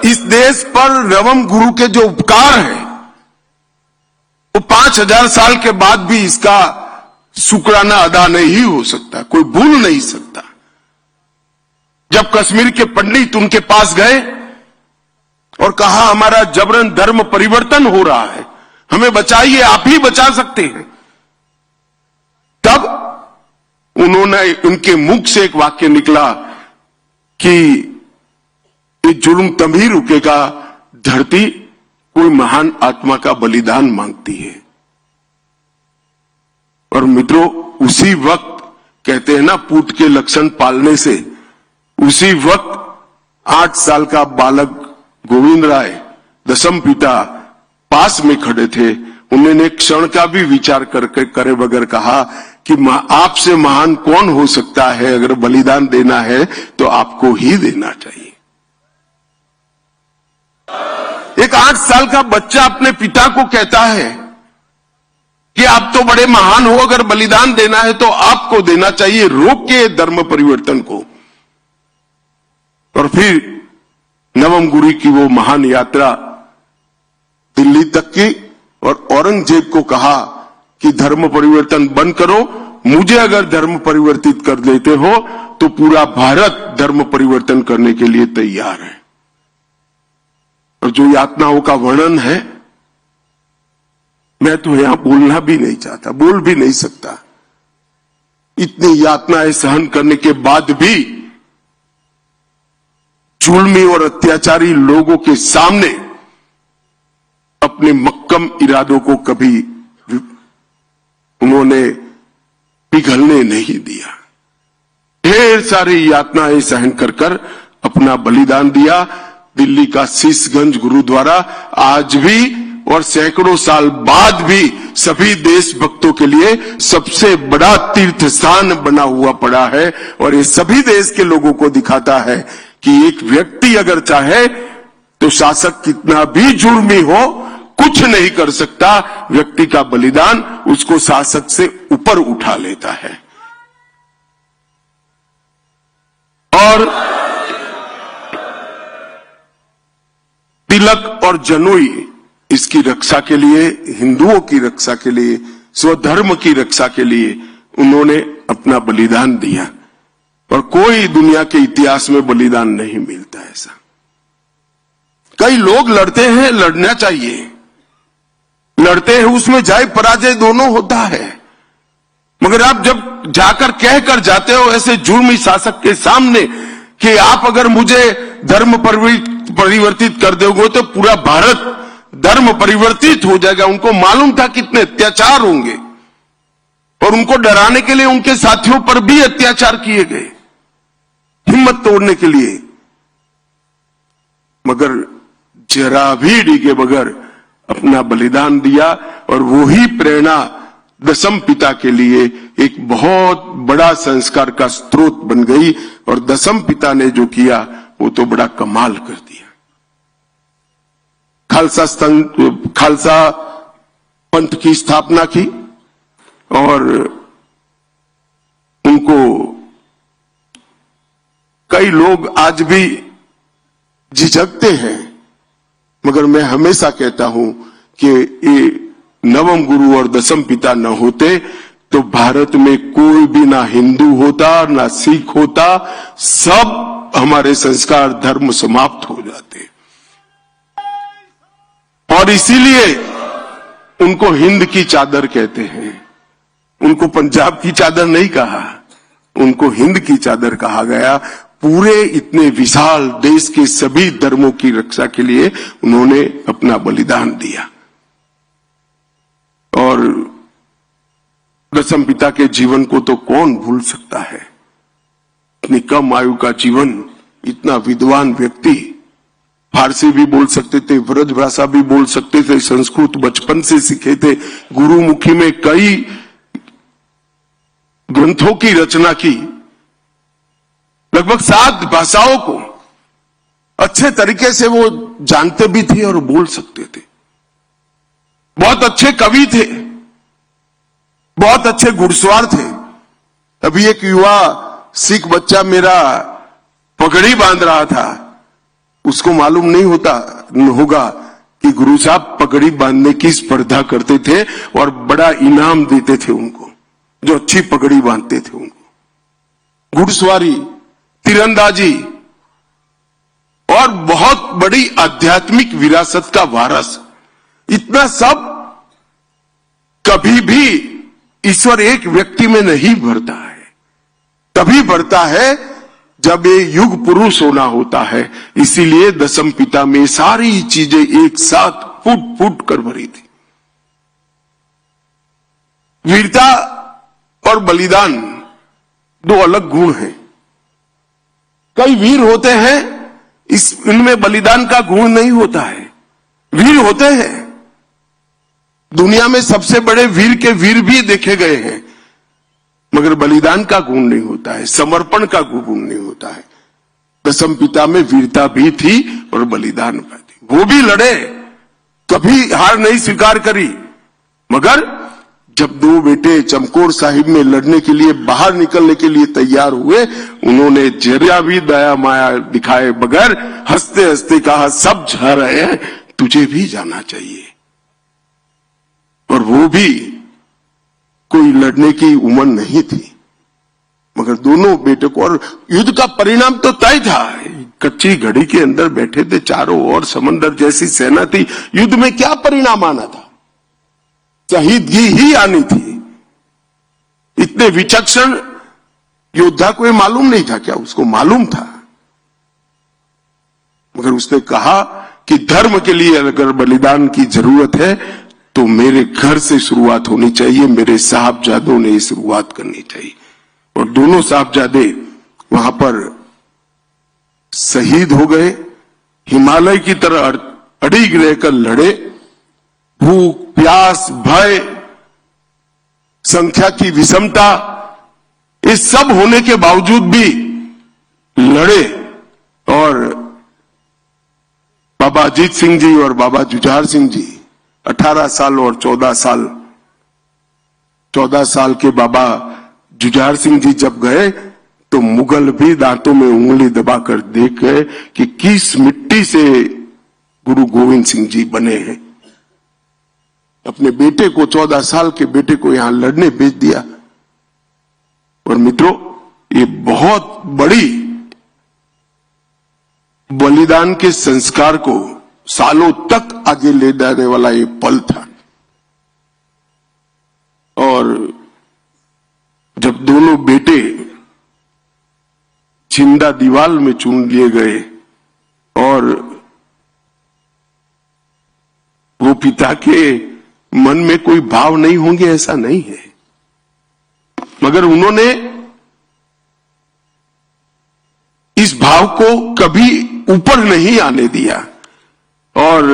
इस देश पर नवम गुरु के जो उपकार है वो 5000 साल के बाद भी इसका शुक्राना अदा नहीं हो सकता, कोई भूल नहीं सकता। जब कश्मीर के पंडित उनके पास गए और कहा हमारा जबरन धर्म परिवर्तन हो रहा है, हमें बचाइए, आप ही बचा सकते हैं, तब उन्होंने उनके मुख से एक वाक्य निकला कि ये जुर्म तभी रुकेगा धरती कोई महान आत्मा का बलिदान मांगती है। और मित्रों, उसी वक्त कहते हैं ना, पूत के लक्षण पालने से, उसी वक्त 8 साल का बालक गोविंद राय दशम पिता पास में खड़े थे। उन्होंने एक क्षण का भी विचार करके करे बगैर कहा कि आपसे महान कौन हो सकता है, अगर बलिदान देना है तो आपको ही देना चाहिए। एक 8 साल का बच्चा अपने पिता को कहता है कि आप तो बड़े महान हो, अगर बलिदान देना है तो आपको देना चाहिए, रोक के धर्म परिवर्तन को। और फिर नवम गुरु की वो महान यात्रा दिल्ली तक की, और औरंगजेब को कहा कि धर्म परिवर्तन बंद करो, मुझे अगर धर्म परिवर्तित कर देते हो तो पूरा भारत धर्म परिवर्तन करने के लिए तैयार है। और जो यातनाओं का वर्णन है, मैं तो यहां बोलना भी नहीं चाहता, बोल भी नहीं सकता। इतनी यातनाएं सहन करने के बाद भी जुल्मी और अत्याचारी लोगों के सामने अपने मक्कम इरादों को कभी उन्होंने पिघलने नहीं दिया। ढेर सारी यातनाएं सहन कर अपना बलिदान दिया। दिल्ली का शीशगंज गुरुद्वारा आज भी और सैकड़ों साल बाद भी सभी देशभक्तों के लिए सबसे बड़ा तीर्थ स्थान बना हुआ पड़ा है। और ये सभी देश के लोगों को दिखाता है कि एक व्यक्ति अगर चाहे तो शासक कितना भी जुर्मी हो कुछ नहीं कर सकता, व्यक्ति का बलिदान उसको शासक से ऊपर उठा लेता है। और तिलक और जनेऊ इसकी रक्षा के लिए, हिंदुओं की रक्षा के लिए, स्वधर्म की रक्षा के लिए उन्होंने अपना बलिदान दिया। और कोई दुनिया के इतिहास में बलिदान नहीं मिलता ऐसा। कई लोग लड़ते हैं, लड़ना चाहिए, लड़ते हैं, उसमें जय पराजय दोनों होता है, मगर आप जब जाकर कहकर जाते हो ऐसे जुर्मी शासक के सामने कि आप अगर मुझे धर्म परिवर्तित कर दोगे तो पूरा भारत धर्म परिवर्तित हो जाएगा। उनको मालूम था कितने अत्याचार होंगे और उनको डराने के लिए उनके साथियों पर भी अत्याचार किए गए, हिम्मत तोड़ने के लिए, मगर जरा भी डिगे बगैर अपना बलिदान दिया। और वही प्रेरणा दशम पिता के लिए एक बहुत बड़ा संस्कार का स्रोत बन गई। और दशम पिता ने जो किया वो तो बड़ा कमाल कर दिया। खालसा पंथ की स्थापना की और उनको कई लोग आज भी झिझकते हैं, मगर मैं हमेशा कहता हूं कि ये नवम गुरु और दशम पिता न होते तो भारत में कोई भी ना हिंदू होता ना सिख होता, सब हमारे संस्कार धर्म समाप्त हो जाते। और इसीलिए उनको हिंद की चादर कहते हैं, उनको पंजाब की चादर नहीं कहा, उनको हिंद की चादर कहा गया। पूरे इतने विशाल देश के सभी धर्मों की रक्षा के लिए उन्होंने अपना बलिदान दिया। और दशम पिता के जीवन को तो कौन भूल सकता है। इतनी कम आयु का जीवन, इतना विद्वान व्यक्ति, फारसी भी बोल सकते थे, ब्रज भाषा भी बोल सकते थे, संस्कृत बचपन से सीखे थे, गुरुमुखी में कई ग्रंथों की रचना की, लगभग 7 भाषाओं को अच्छे तरीके से वो जानते भी थे और बोल सकते थे। बहुत अच्छे कवि थे, बहुत अच्छे घुड़सवार थे। अभी एक युवा सिख बच्चा मेरा पगड़ी बांध रहा था, उसको मालूम नहीं होगा कि गुरु साहब पगड़ी बांधने की स्पर्धा करते थे और बड़ा इनाम देते थे उनको, जो अच्छी पगड़ी बांधते थे उनको। घुड़सवारी, तीरंदाजी और बहुत बड़ी आध्यात्मिक विरासत का वारस, इतना सब कभी भी ईश्वर एक व्यक्ति में नहीं भरता है। तभी भरता है जब ये युग पुरुष होना होता है। इसीलिए दशम पिता में सारी चीजें एक साथ फूट फूट कर भरी थी। वीरता और बलिदान दो अलग गुण हैं। कई वीर होते हैं, इनमें बलिदान का गुण नहीं होता है। वीर होते हैं, दुनिया में सबसे बड़े वीर के वीर भी देखे गए हैं, मगर बलिदान का गुण नहीं होता है, समर्पण का गुण नहीं होता है। दशम पिता में वीरता भी थी और बलिदान भी थी। वो भी लड़े, कभी हार नहीं स्वीकार करी, मगर जब दो बेटे चमकौर साहिब में लड़ने के लिए बाहर निकलने के लिए तैयार हुए, उन्होंने जरा भी दया माया दिखाए बगैर हंसते हंसते कहा, सब जा रहे हैं, तुझे भी जाना चाहिए। और वो भी कोई लड़ने की उम्र नहीं थी, मगर दोनों बेटे को, और युद्ध का परिणाम तो तय था। कच्ची घड़ी के अंदर बैठे थे, चारों ओर समंदर जैसी सेना थी, युद्ध में क्या परिणाम आना था? शहीदगी ही आनी थी। इतने विचक्षण योद्धा को ये मालूम नहीं था क्या? उसको मालूम था, मगर उसने कहा कि धर्म के लिए अगर बलिदान की जरूरत है तो मेरे घर से शुरुआत होनी चाहिए, मेरे साहबजादों ने शुरुआत करनी चाहिए। और दोनों साहबजादे वहां पर शहीद हो गए। हिमालय की तरह अड़िग रहकर लड़े। भूख, प्यास, भय, संख्या की विषमता, इस सब होने के बावजूद भी लड़े। और बाबा अजीत सिंह जी और बाबा जुझार सिंह जी 18 साल और 14 साल, 14 साल के बाबा जुझार सिंह जी जब गए तो मुगल भी दांतों में उंगली दबाकर देख गए कि किस मिट्टी से गुरु गोविंद सिंह जी बने हैं। अपने बेटे को, 14 साल के बेटे को यहां लड़ने भेज दिया। और मित्रों, ये बहुत बड़ी बलिदान के संस्कार को सालों तक आगे ले जाने वाला ये पल था। और जब दोनों बेटे जिंदा दीवार में चुन लिए गए और वो पिता के मन में कोई भाव नहीं होंगे ऐसा नहीं है, मगर उन्होंने इस भाव को कभी ऊपर नहीं आने दिया। और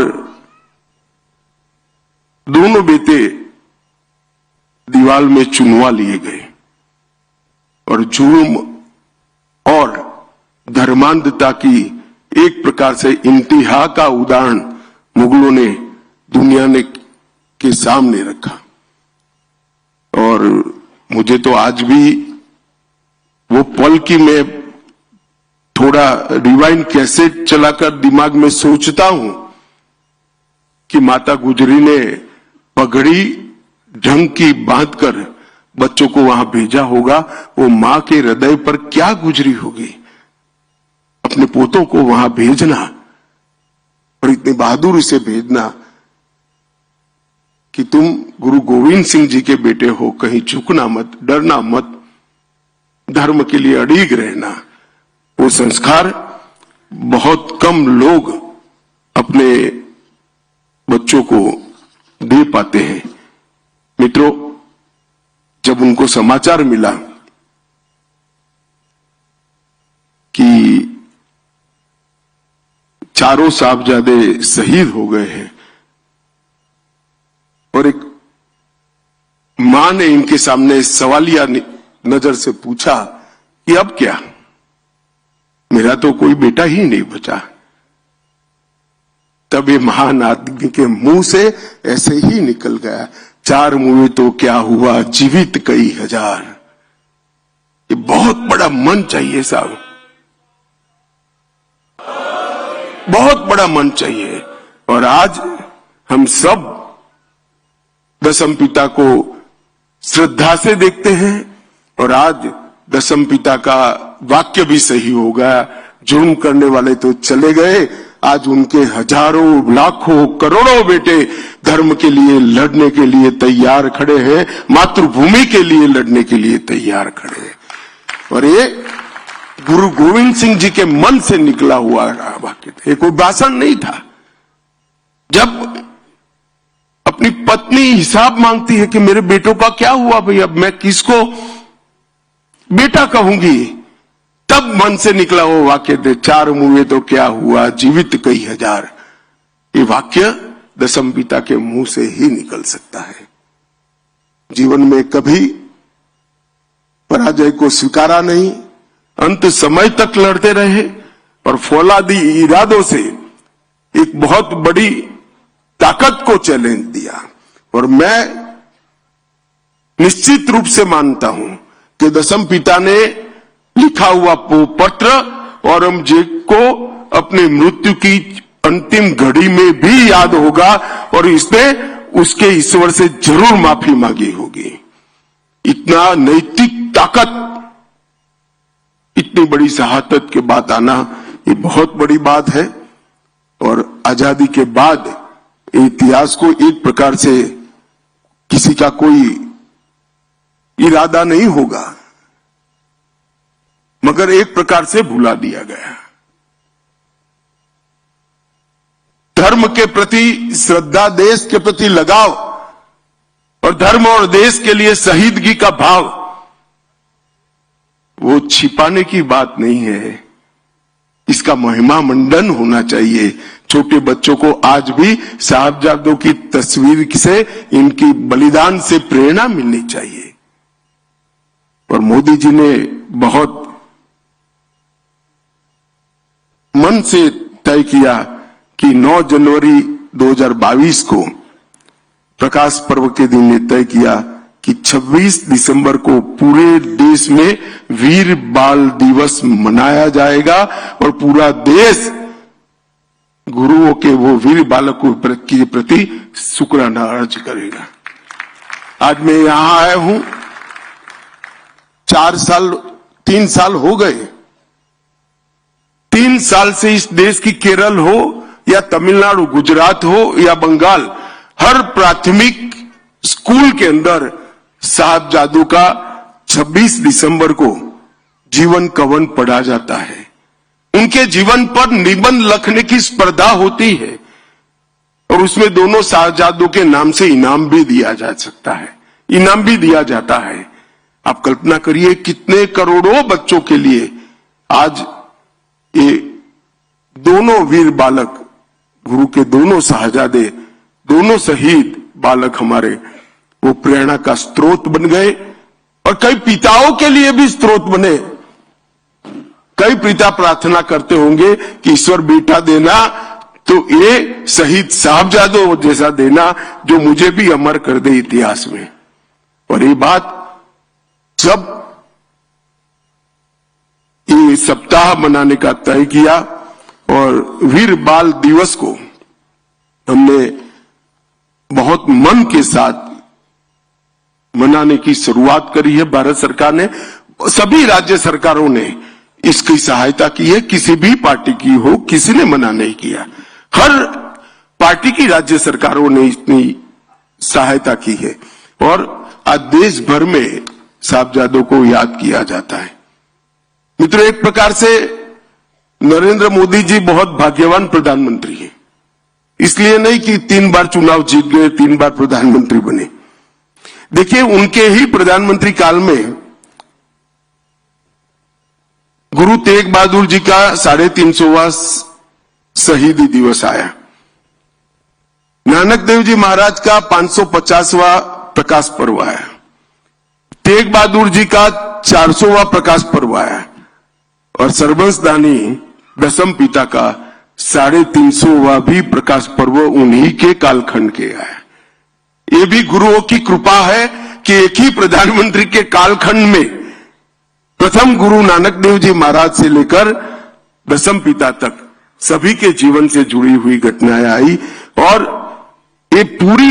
दोनों बेटे दीवार में चुनवा लिए गए और जुर्म और धर्मांधता की एक प्रकार से इंतहा का उदाहरण मुगलों ने, दुनिया ने के सामने रखा। और मुझे तो आज भी वो पल की मैं थोड़ा रिवाइंड कैसेट चलाकर दिमाग में सोचता हूं कि माता गुजरी ने पगड़ी ढंग की बांधकर बच्चों को वहां भेजा होगा। वो मां के हृदय पर क्या गुजरी होगी, अपने पोतों को वहां भेजना और इतनी बहादुरी से भेजना कि तुम गुरु गोविंद सिंह जी के बेटे हो, कहीं झुकना मत, डरना मत, धर्म के लिए अड़िग रहना। वो संस्कार बहुत कम लोग अपने बच्चों को दे पाते हैं। मित्रों, जब उनको समाचार मिला कि चारों साहबजादे शहीद हो गए हैं और एक मां ने इनके सामने सवालिया नजर से पूछा कि अब क्या, मेरा तो कोई बेटा ही नहीं बचा, तब ये महान आदमी के मुंह से ऐसे ही निकल गया, 4 मुए तो क्या हुआ, जीवित कई हजार। ये बहुत बड़ा मन चाहिए साहब। बहुत बड़ा मन चाहिए। और आज हम सब दशम पिता को श्रद्धा से देखते हैं। और आज दशम पिता का वाक्य भी सही होगा, जुर्म करने वाले तो चले गए, आज उनके हजारों लाखों करोड़ों बेटे धर्म के लिए लड़ने के लिए तैयार खड़े हैं, मातृभूमि के लिए लड़ने के लिए तैयार खड़े हैं। और ये गुरु गोविंद सिंह जी के मन से निकला हुआ वाक्य था, ये कोई भाषण नहीं था। जब अपनी पत्नी हिसाब मांगती है कि मेरे बेटों का क्या हुआ भाई, अब मैं किसको बेटा कहूंगी, तब मन से निकला वो वाक्य थे, 4 मुए तो क्या हुआ, जीवित कई हजार। ये वाक्य दशम पिता के मुंह से ही निकल सकता है। जीवन में कभी पराजय को स्वीकारा नहीं, अंत समय तक लड़ते रहे और फौलादी इरादों से एक बहुत बड़ी ताकत को चैलेंज दिया। और मैं निश्चित रूप से मानता हूं कि दशम पिता ने लिखा हुआ पत्र औरंगजेब को अपने मृत्यु की अंतिम घड़ी में भी याद होगा और इसने उसके ईश्वर से जरूर माफी मांगी होगी। इतना नैतिक ताकत, इतनी बड़ी शहादत के बाद आना, ये बहुत बड़ी बात है। और आजादी के बाद इतिहास को एक प्रकार से किसी का कोई इरादा नहीं होगा, मगर एक प्रकार से भुला दिया गया। धर्म के प्रति श्रद्धा, देश के प्रति लगाव और धर्म और देश के लिए शहीदगी का भाव, वो छिपाने की बात नहीं है, इसका महिमा मंडन होना चाहिए। छोटे बच्चों को आज भी साहबजादों की तस्वीर से, इनकी बलिदान से प्रेरणा मिलनी चाहिए। और मोदी जी ने बहुत मन से तय किया कि 9 जनवरी 2022 को प्रकाश पर्व के दिन ने तय किया कि 26 दिसंबर को पूरे देश में वीर बाल दिवस मनाया जाएगा और पूरा देश गुरुओं के वो वीर बालकों के प्रति शुक्राना अर्ज करेगा। आज मैं यहां आया हूं, 3 साल हो गए। 3 साल से इस देश की केरल हो या तमिलनाडु, गुजरात हो या बंगाल, हर प्राथमिक स्कूल के अंदर साहबजादों का 26 दिसंबर को जीवन कवन पढ़ा जाता है। उनके जीवन पर निबंध लिखने की स्पर्धा होती है और उसमें दोनों साहबजादों के नाम से इनाम भी दिया जा सकता है, इनाम भी दिया जाता है। आप कल्पना करिए कितने करोड़ों बच्चों के लिए आज ये दोनों वीर बालक, गुरु के दोनों साहबजादे, दोनों शहीद बालक हमारे, वो प्रेरणा का स्रोत बन गए। और कई पिताओं के लिए भी स्रोत बने। कई पिता प्रार्थना करते होंगे कि ईश्वर बेटा देना तो ये शहीद साहबजादों जैसा देना जो मुझे भी अमर कर दे इतिहास में। और ये बात जब ये सप्ताह मनाने का तय किया और वीर बाल दिवस को हमने बहुत मन के साथ मनाने की शुरुआत करी है भारत सरकार ने, सभी राज्य सरकारों ने इसकी सहायता की है। किसी भी पार्टी की हो, किसी ने मना नहीं किया, हर पार्टी की राज्य सरकारों ने इतनी सहायता की है। और आज देश भर में साहबजादों को याद किया जाता है। मित्रों, एक प्रकार से नरेंद्र मोदी जी बहुत भाग्यवान प्रधानमंत्री हैं। इसलिए नहीं कि 3 बार चुनाव जीत गए, 3 बार प्रधानमंत्री बने। देखिए, उनके ही प्रधानमंत्री काल में गुरु तेग बहादुर जी का 350वां शहीदी दिवस आया। नानक देव जी महाराज का 550वां प्रकाश पर्व आया। तेग बहादुर जी का 400वां प्रकाश पर्व आया और सर्वंसदानी दशम पिता का 350वां भी प्रकाश पर्व उन्हीं के कालखंड के आया। ये भी गुरुओं की कृपा है कि एक ही प्रधानमंत्री के कालखंड में प्रथम गुरु नानक देव जी महाराज से लेकर दशम पिता तक सभी के जीवन से जुड़ी हुई घटनाएं आई और ये पूरी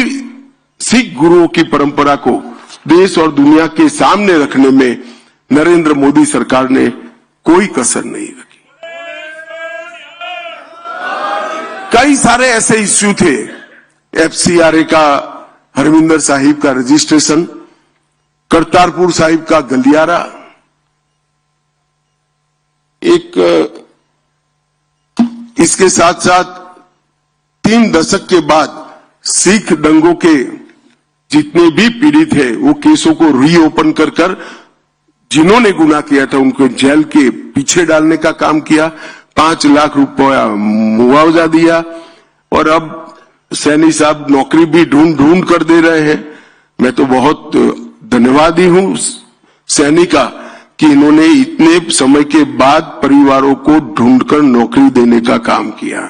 सिख गुरुओं की परंपरा को देश और दुनिया के सामने रखने में नरेंद्र मोदी सरकार ने कोई कसर नहीं रखी। कई सारे ऐसे इश्यू थे, FCRA का हरमिंदर साहिब का रजिस्ट्रेशन, करतारपुर साहिब का गलियारा, इसके साथ साथ 3 दशक के बाद सिख दंगों के जितने भी पीड़ित हैं वो केसों को रीओपन कर जिन्होंने गुनाह किया था उनको जेल के पीछे डालने का काम किया, 5 लाख रुपया मुआवजा दिया और अब सैनी साहब नौकरी भी ढूंढ कर दे रहे हैं। मैं तो बहुत धन्यवादी हूं सैनी का कि इन्होंने इतने समय के बाद परिवारों को ढूंढकर नौकरी देने का काम किया।